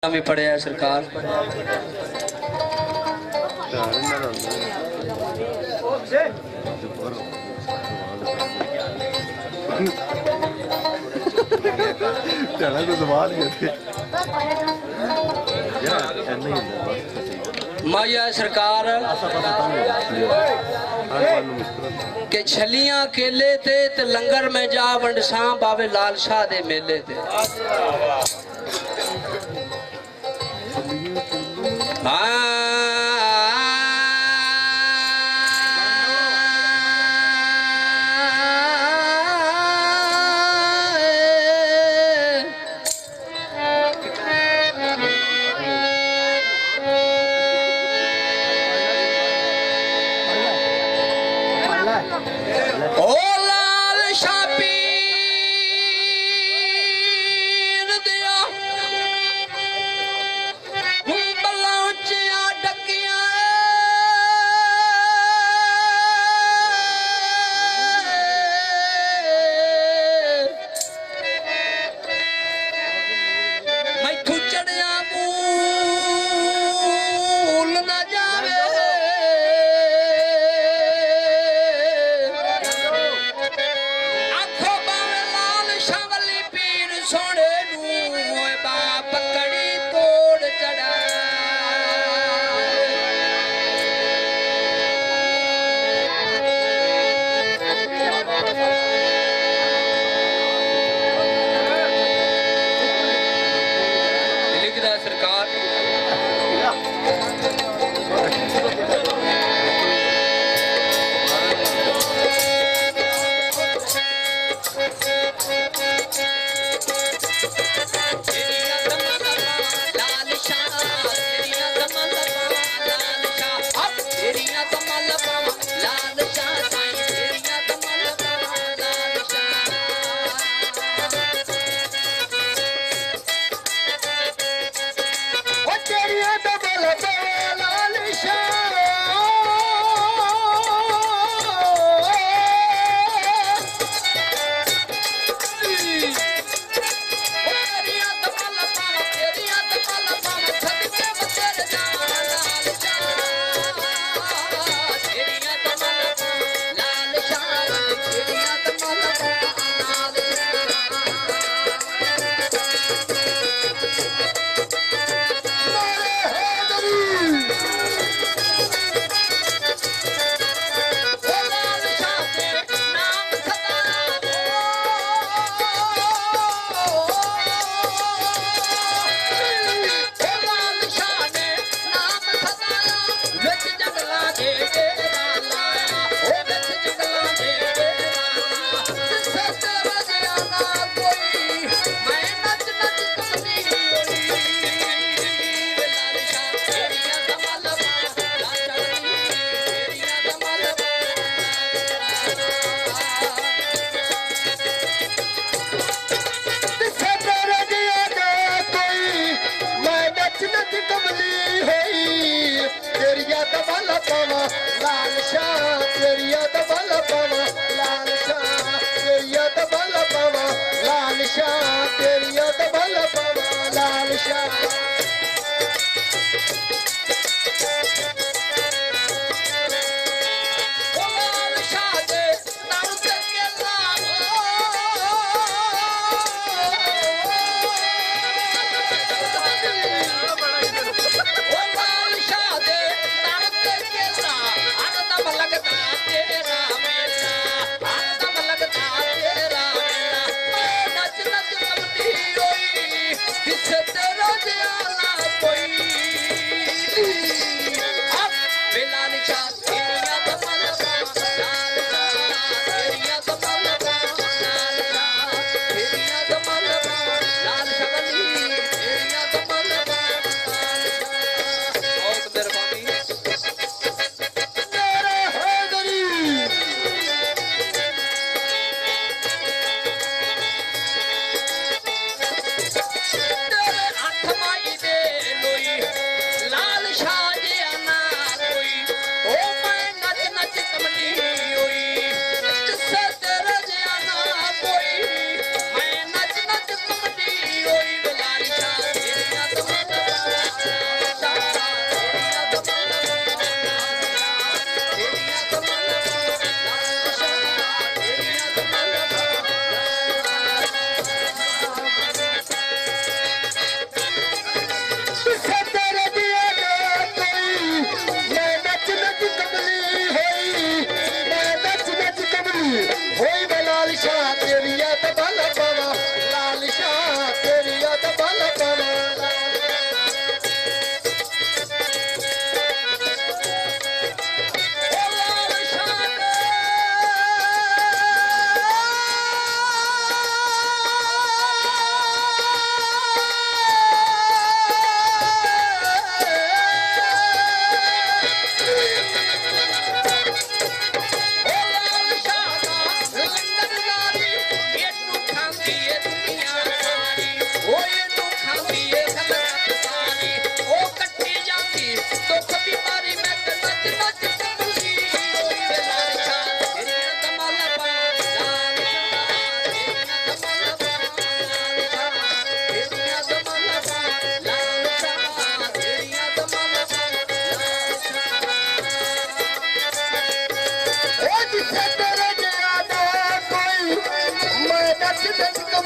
भी पढ़िया सरकार माया सरकार के छलियां केले ते लंगर में जा वंडसा बावे लाल शाह दे मेले ते Roger!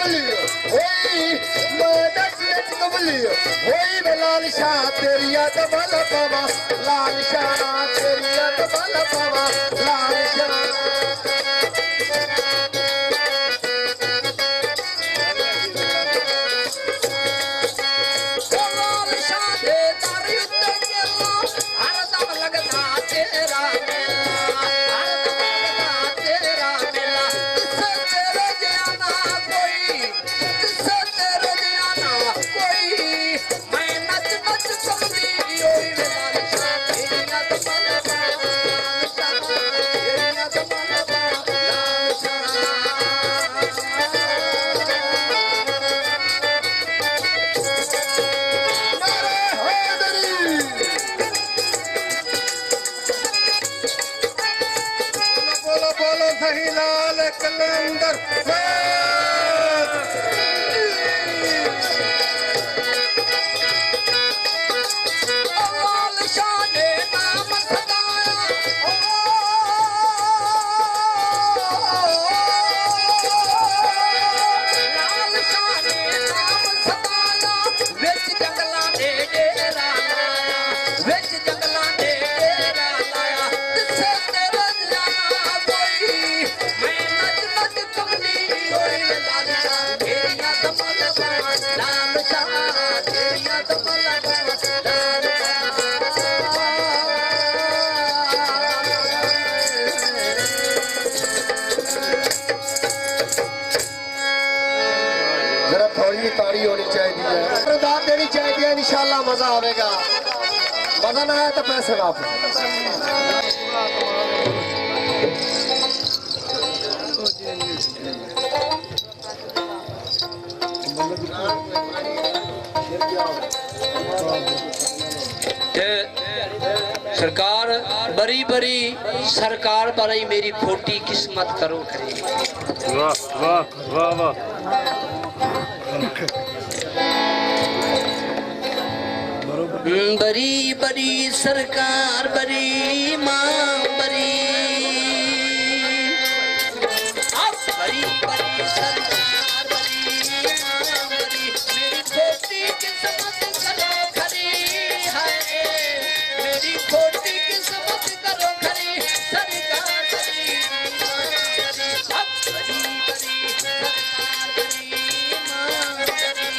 कबलियो होई मदद कबलियो होई लाल शाह तेरी याद बल पावा लाल शाह तेरी याद बल पावा लाल शाह लाल कलंदर लाल शाह ने नाम सदाया लाल शाह ने नाम सदाया विच जंगलां दे डेरा लाया विच जंगलां दे डेरा लाया किसे तेरे जाना कोई मैं नच नच कमली होई लाल शाह तेरिया दमल लाल शाह तेरिया दमल जरा थोड़ी ताड़ी होनी चाहिए है दाद देनी चाहिए इंशाल्लाह मजा आएगा मजा ना आया तो पैसे वापस सरकार बरी बरी सरकार बरी मेरी खोटी किस्मत करो करे वाह वाह वाह वाह बरी बरी सरकार बरी माँ बरी बरी बरी सरकार बरी माँ बरी मेरी खोटी किस्मत करो खरी है मेरी खोटी किस्मत करो खरी सरकार बरी माँ बरी बरी बरी सरकार बरी माँ बरी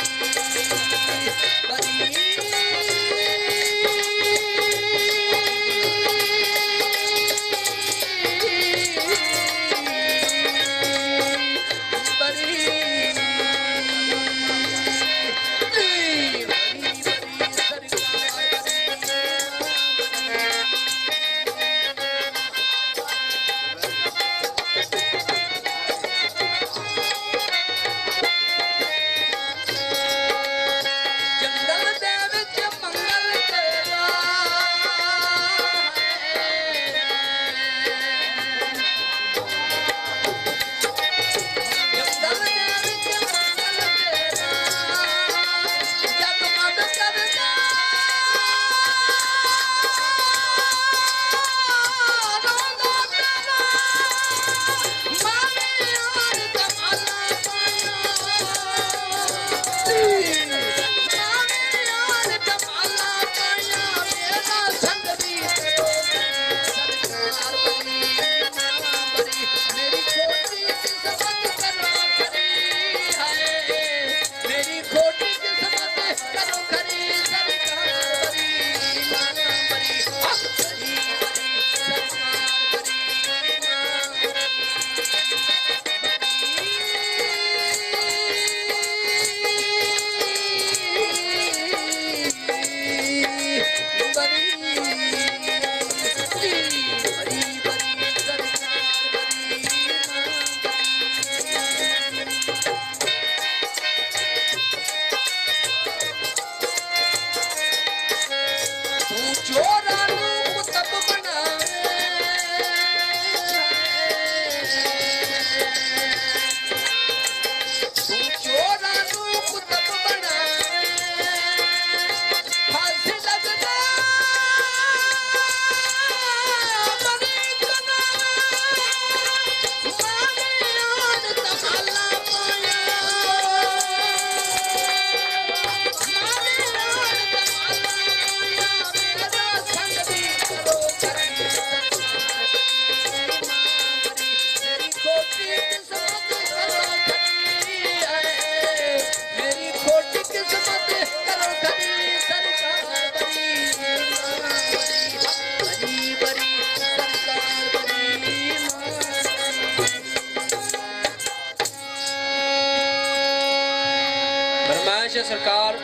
ते सरकार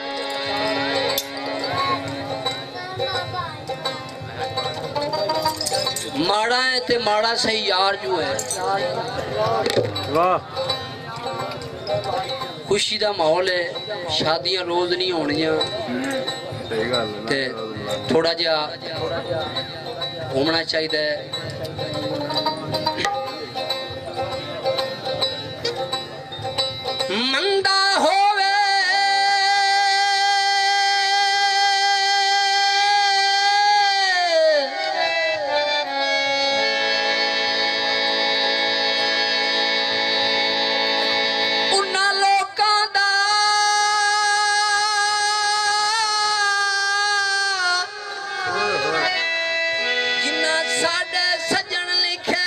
माड़ा है ते माड़ा सही यार जो है वाह खुशी दा माहौल है शादियां रोज नहीं होनियां सही गल है ते थोड़ा जिहा घूमना चाहिए मंदा होवे उन्हां लोकां दा जिन्ना साडे सज्जन लिखे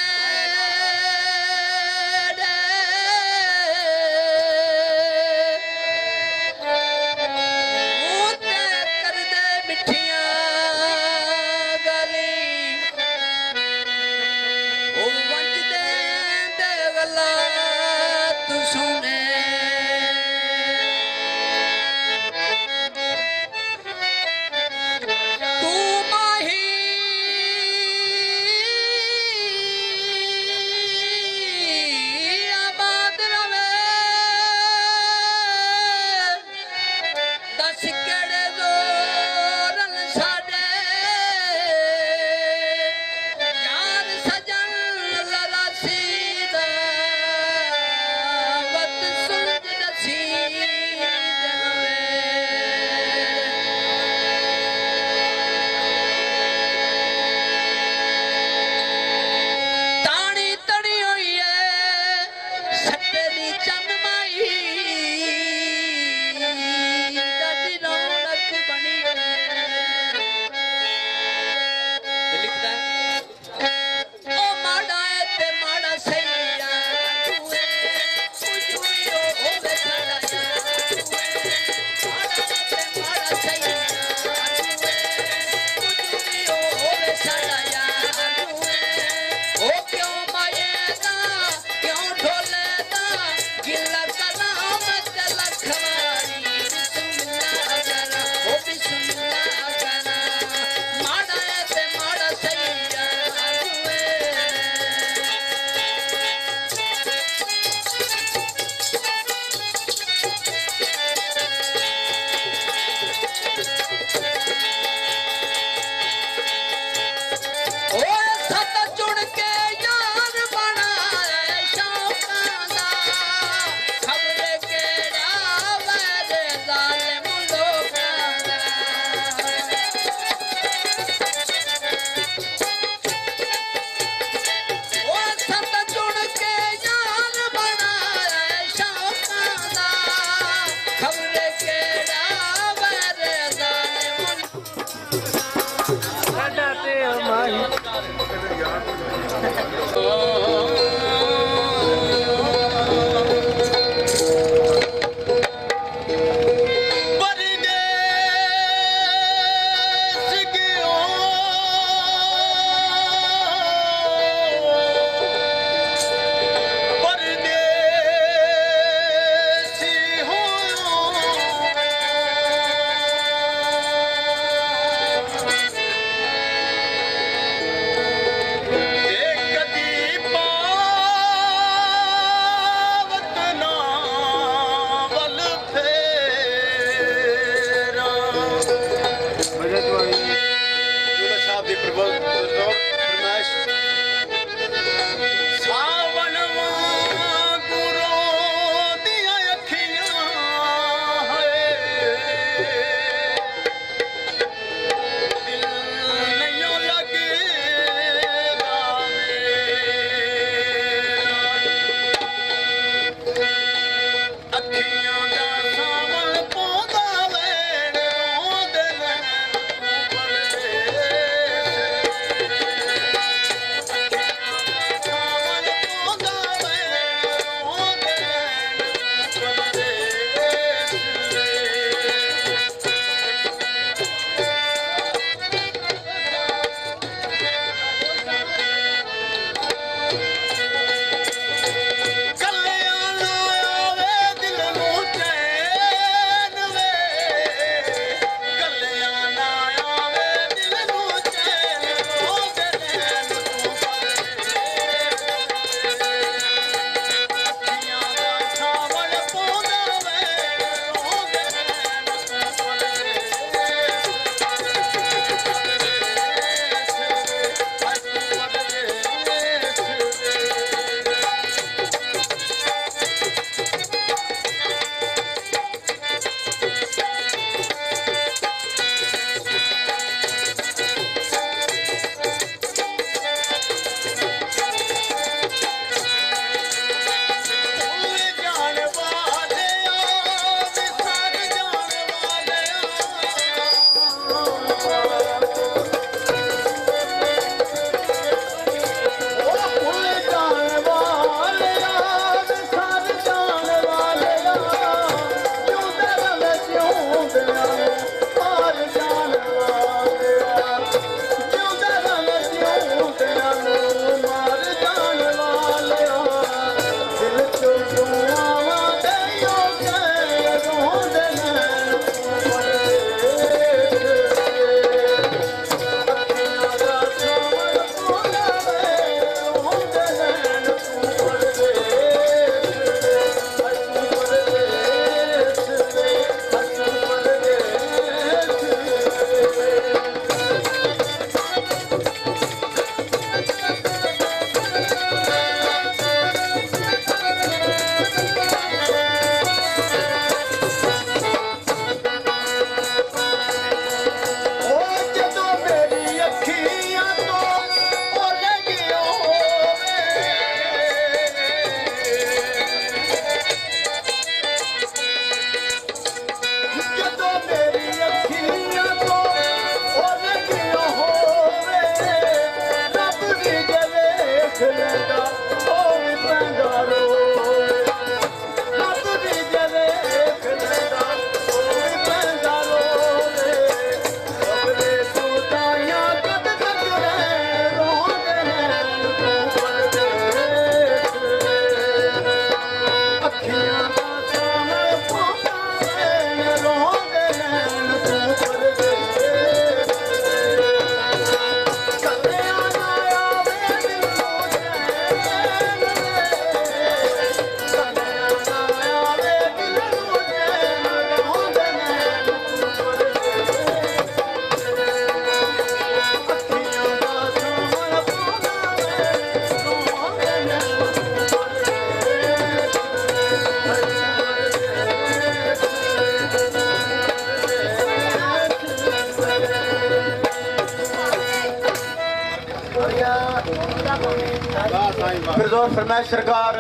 फिरदौस फरमाइश सरकार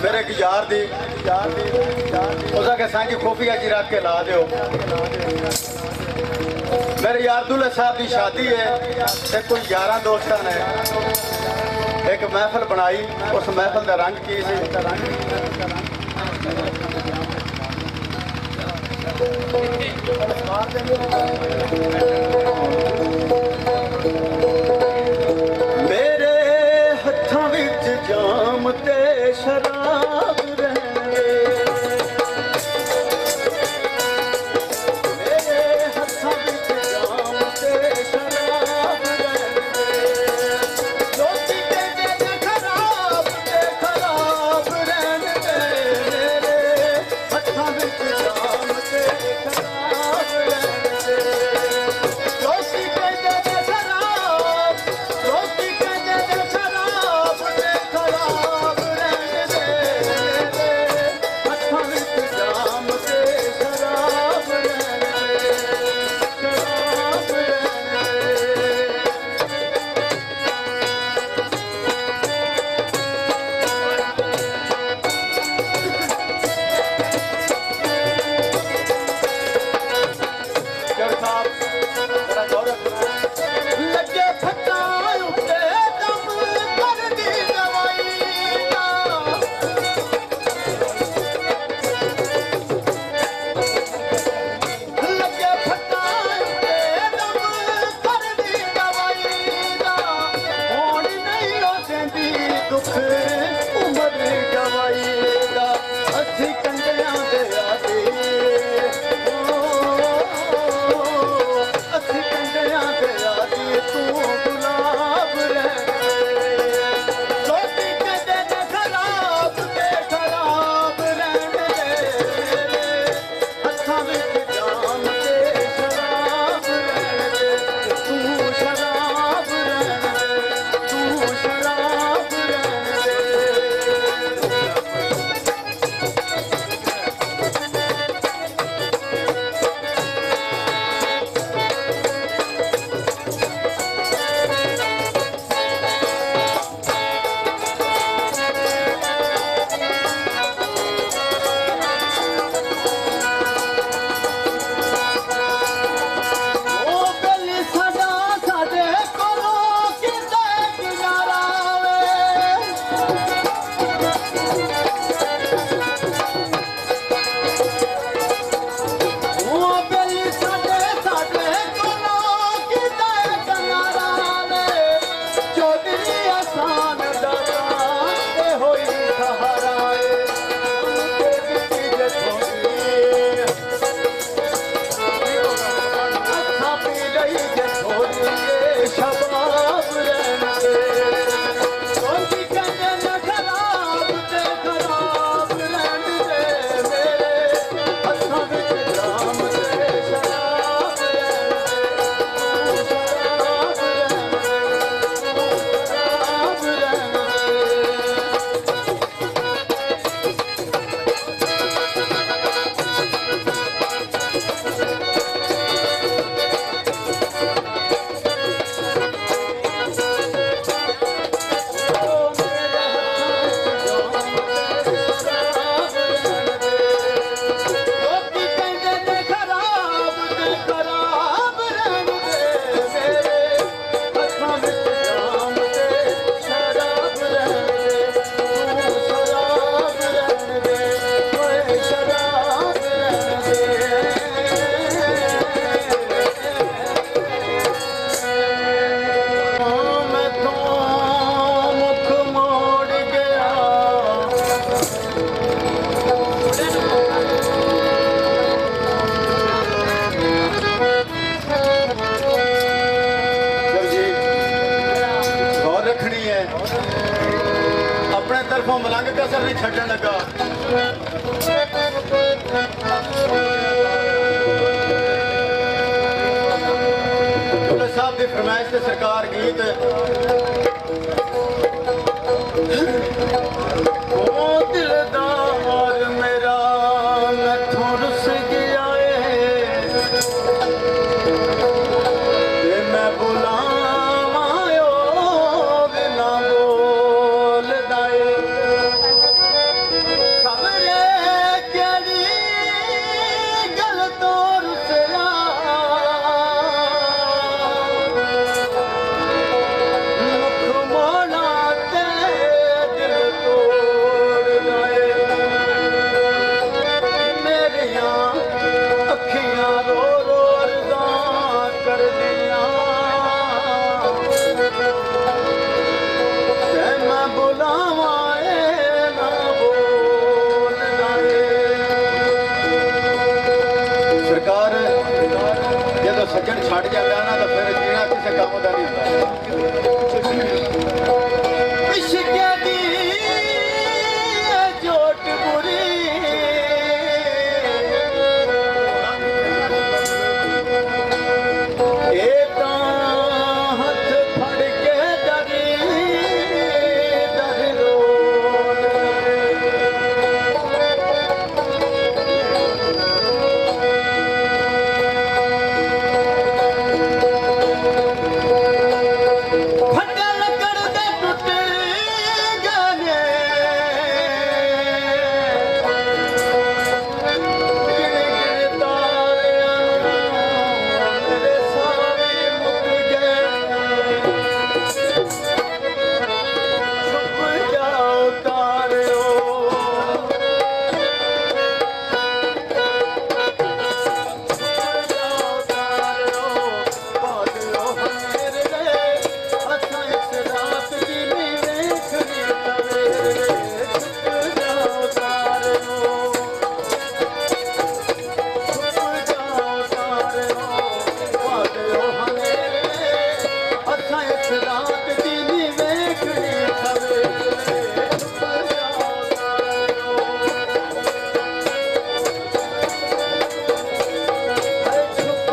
मेरे एक यार दी उस के सांझी खोफिया जी रख के ला दो। मेरे यार दूल्हे साहब की शादी है ते कोई 11 दोस्तों ने एक महफिल बनाई। उस महफिल का रंग की सी मेरे हत्थों विच जाम ते शराब रहने मेरे हत्थों विच जाम ते शराब रहने लोकी कहंदे ने खराब रहने मेरे हत्थों विच जाम ते शराब रहने लोकी कहंदे ने खराब लोकी कहंदे ने खराब ते खराब रहने मेरे हत्थों विच जाम ते शराब रहने शराब रहने जब साहब जरा गौर लगे फटा उठे दम कर दी दवाई ना लगे फटा उठे दम कर दी दवाई ना होण नहीं हो देंदी दुख उमर गवाई दा असी कंडियां दे आदे असी कंडियां दे आदे तू गुलाब रहने लोकी कहंदे ने खराब ते खराब रहने मेरे हत्थां विच जाम ते शराब रहने तू शराब रहने तू शराब रहने ओ बेली सदा साडे कोलों किते किनारा वे ओ बेली साडे कोलों किते किनारा वे चौधरी आसान दाता ते होई सहारा ते दित्ती जे थोड़ी अच्छा पी गई जे थोड़ी शबाब रहने लोकी कहंदे ने खराब ते खराब रहने मेरे हत्थां विच जाम ते शराब रहने शराब रहने लोकी कहंदे ने खराब ते खराब रहने मेरे हत्थां विच जाम ते शराब रहने तू शराब रहने ओए शराब रहने मैं तो मुख मोड़ गया जब जी गौर रखनी है अपने तरफों मलंग कसर नहीं छड्डन लगा दूल्हे साहब की फरमाइश से सरकार गीत ओ दिलदार मेरा मैथों रुस गया ते मैं बुलावां ओ बिना ਜਦ ਛੱਡ ਜਾਂਦਾ ਨਾ ਤਾਂ ਫਿਰ ਜੀਣਾ ਕਿਸੇ ਕੰਮ ਦਾ ਨਹੀਂ ਹੁੰਦਾ ਇਸ਼ਕੇ ਦੀ ਜੋਟ ਬੁਰੀ ਇਹ ਤਾਂ ਹੱਥ ਫੜ ਕੇ ਦਰੀ ਦਰ ਰੋਲ ਫਟਲ ਕਰਦੇ ਟੁੱਟ ਗਏ ਗਿਣੇ ਤਾਰਿਆਂ ਮੇਰੇ ਸਾਰੇ ਮੁੱਕ ਗਏ ਛੁਪ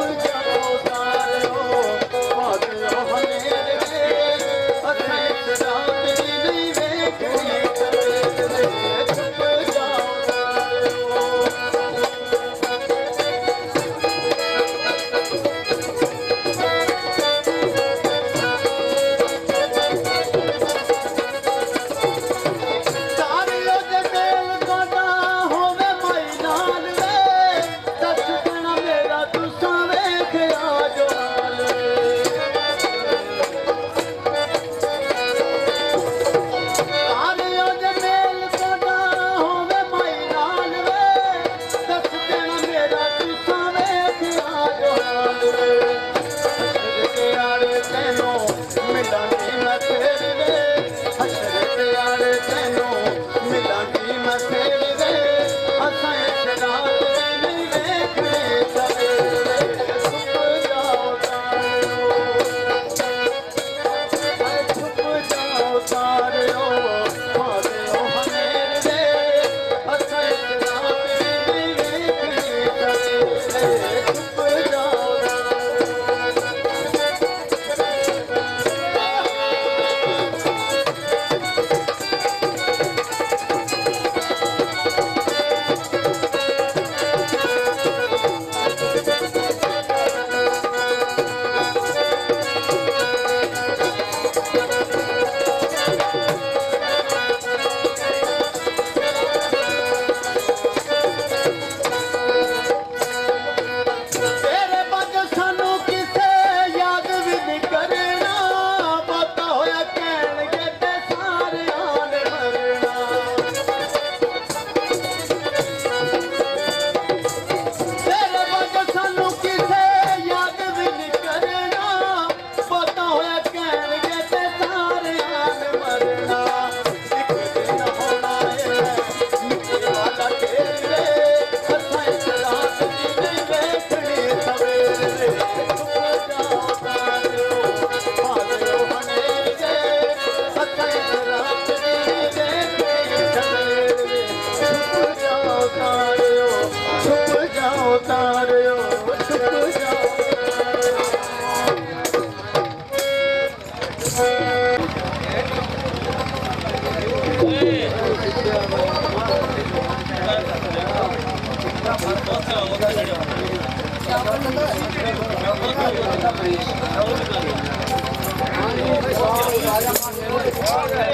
ਜਾਓ ਤਾਰਿਓ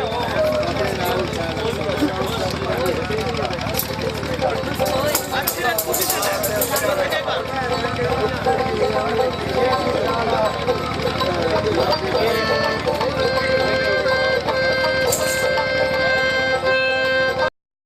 Gracias.